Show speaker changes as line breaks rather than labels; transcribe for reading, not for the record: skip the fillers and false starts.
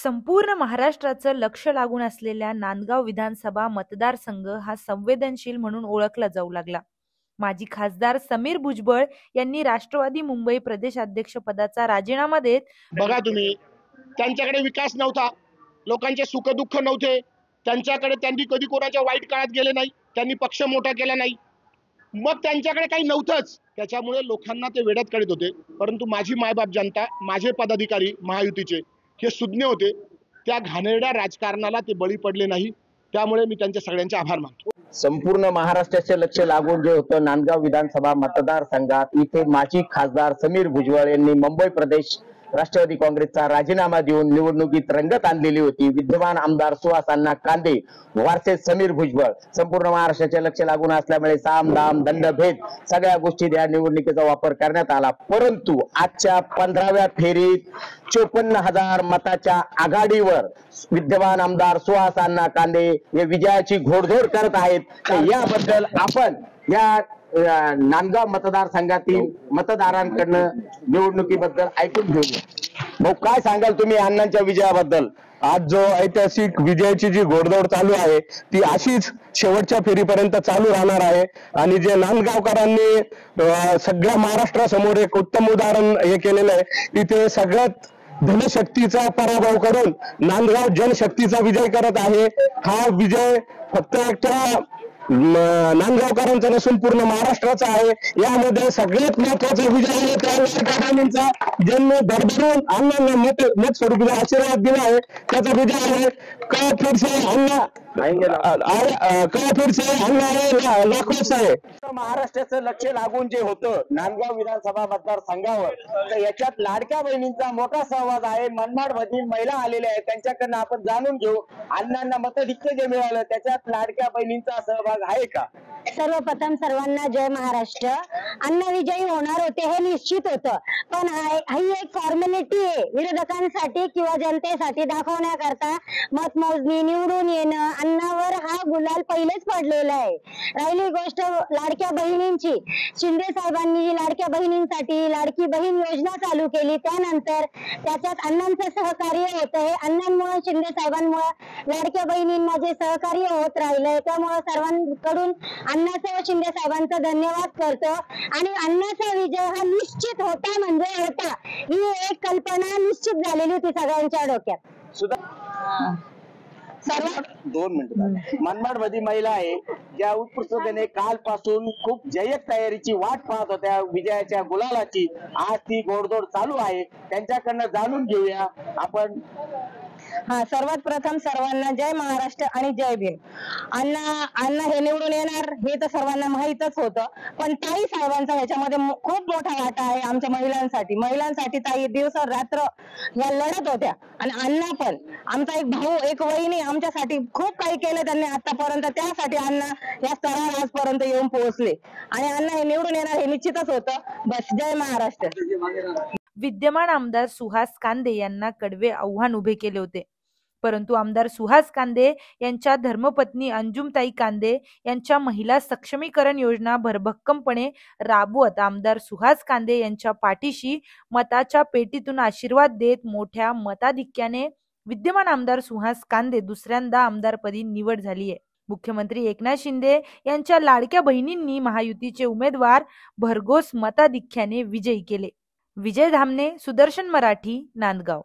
संपूर्ण महाराष्ट्राचं लक्ष लागून असलेल्या नांदगाव विधानसभा मतदारसंघ हा संवेदनशील म्हणून ओळखला जाऊ लागला। माजी खासदार समीर भुजबळ यांनी राष्ट्रवादी मुंबई प्रदेशाध्यक्ष पदाचा राजीनामा देत
बघा तुम्ही त्यांच्याकडे विकास नव्हता, लोकांचे सुख दुःख नव्हते, त्यांच्याकडे त्यांनी कधी कोणाच्या वाईट काळात गेले नाही, त्यांनी पक्ष मोठा केला नाही, मग त्यांच्याकडे काही नव्हतंच, त्याच्यामुळे लोकांना ते वेड्यात काढत होते। परंतु माझी मायबाप जनता, माझे पदाधिकारी महायुतीचे हे सुज्ञ होते, त्या घाणेरड्या राजकारणाला ते बळी पडले नाही, त्यामुळे मी त्यांच्या सगळ्यांचे आभार मानतो।
संपूर्ण महाराष्ट्राचे लक्ष लागून जे होतं नांदगाव विधानसभा मतदारसंघात इथे माजी खासदार समीर भुजबळ यांनी मुंबई प्रदेश राष्ट्रवादी काँग्रेसचा राजीनामा देऊन निवडणुकीत रंगत आणलेली होती। विद्यमान आमदार सुहास अण्णा कांदे वर्सेस समीर भुजबळ। संपूर्ण महाराष्ट्राचे लक्ष लागून असल्यामुळे साम दाम दंडभेद सगळ्या गोष्टी या निवडणुकीचा वापर करण्यात आला, परंतु आजच्या 15व्या फेरीत 54,000 मताच्या आघाडीवर विद्यमान आमदार सुहास अण्णा कांदे हे विजयाची घोडदौड करत आहेत। याबद्दल आपण या नांदगाव मतदारसंघातील मतदारांकडनं निवडणुकीबद्दल ऐकून घेऊया। भाऊ, काय सांगाल तुम्ही अण्णांच्या विजयाबद्दल?
आज जो ऐतिहासिक विजयाची जी घोडदौड चालू आहे ती अशीच शेवटच्या फेरीपर्यंत चालू राहणार आहे आणि जे नांदगावकरांनी सगळ्या महाराष्ट्रासमोर एक उत्तम उदाहरण हे केलेलं आहे, इथे सगळ्यात धनशक्तीचा पराभव करून नांदगाव जनशक्तीचा विजय करत आहे। हा विजय फक्त एकट्या नांदगावकरांचा नसून पूर्ण महाराष्ट्राचा आहे। यामध्ये सगळ्यात महत्वाचा विजय आहे त्या लाडक्या ज्यांनी भरभरून अण्णांना मत स्वरूपी आशीर्वाद दिला आहे, त्याचा विजय आहे। का फिर से अण्णा लाखोच आहे।
महाराष्ट्राचं लक्ष लागून जे होतं नांदगाव विधानसभा मतदारसंघावर, तर याच्यात लाडक्या बहिणींचा मोठा सहभाग आहे। मनमाड मधील महिला आलेल्या आहेत, त्यांच्याकडनं आपण जाणून घेऊ अण्णांना मताधिक्य जे मिळालं त्याच्यात लाडक्या बहिणींचा सहभाग आहे का?
सर्वप्रथम सर्वांना जय महाराष्ट्र। अण्णा विजयी होणार होते हे निश्चित होतं, पण ही एक फॉर्मॅलिटी आहे विरोधकांसाठी किंवा जनतेसाठी दाखवण्याकरता। मतमोजणी, निवडून येणं, अण्णावर हा गुलाल पहिलेच पडलेला आहे। राहिली गोष्ट लाडक्या बहिणींची, शिंदे साहेबांनी लाडक्या बहिणींसाठी लाडकी बहीण योजना चालू केली, त्यानंतर त्याच्यात अण्णांचं सहकार्य होतं। हे अण्णांमुळे, शिंदे साहेबांमुळे लाडक्या बहिणींना जे सहकार्य होत राहिलंय, त्यामुळे सर्वांकडून अण्णाचा व शिंदे साहेबांचा धन्यवाद करतो। आणि अण्णाचा विजय हा निश्चित होता म्हणजे होता, ही एक कल्पना निश्चित झालेली होती सगळ्यांच्या डोक्यात।
सर्वात 2 मिनिट मनमाड मध्ये महिला आहे ज्या उत्स्फूर्तपणे कालपासून खूप जय्यत तयारीची वाट पाहत होत्या विजयाच्या गुलालाची। आज ती घोडदौड चालू आहे, त्यांच्याकडनं जाणून घेऊया आपण।
सर्वात प्रथम सर्वांना जय महाराष्ट्र आणि जय भीम। अण्णा हे निवडून येणार हे तर सर्वांना माहीतच होतं, पण ताई साहेबांचा ह्याच्यामध्ये खूप मोठा वाटा आहे आमच्या महिलांसाठी ताई दिवस रात्र या लढत होत्या आणि अण्णा पण, आमचा एक भाऊ, एक वहिनी आमच्यासाठी खूप काही केलं त्यांनी आतापर्यंत, त्यासाठी अण्णा या स्तरावर आजपर्यंत येऊन पोहोचले आणि अण्णा हे निवडून येणार हे निश्चितच होतं। बस, जय महाराष्ट्र।
विद्यमान आमदार सुहास कांदे यांना कडवे आव्हान उभे केले होते, परंतु आमदार सुहास कांदे यांच्या धर्मपत्नी अंजुमताई कांदे यांच्या महिला सक्षमीकरण योजना भरभक्कमपणे राबवत आमदार सुहास कांदे यांच्या पाठीशी मताच्या पेटीतून आशीर्वाद देत मोठ्या मताधिक्याने विद्यमान आमदार सुहास कांदे दुसऱ्यांदा आमदारपदी निवड झाली आहे। मुख्यमंत्री एकनाथ शिंदे यांच्या लाडक्या बहिणींनी महायुतीचे उमेदवार भरघोस मताधिक्याने विजयी केले। विजय धामणे, सुदर्शन मराठी, नांदगाव।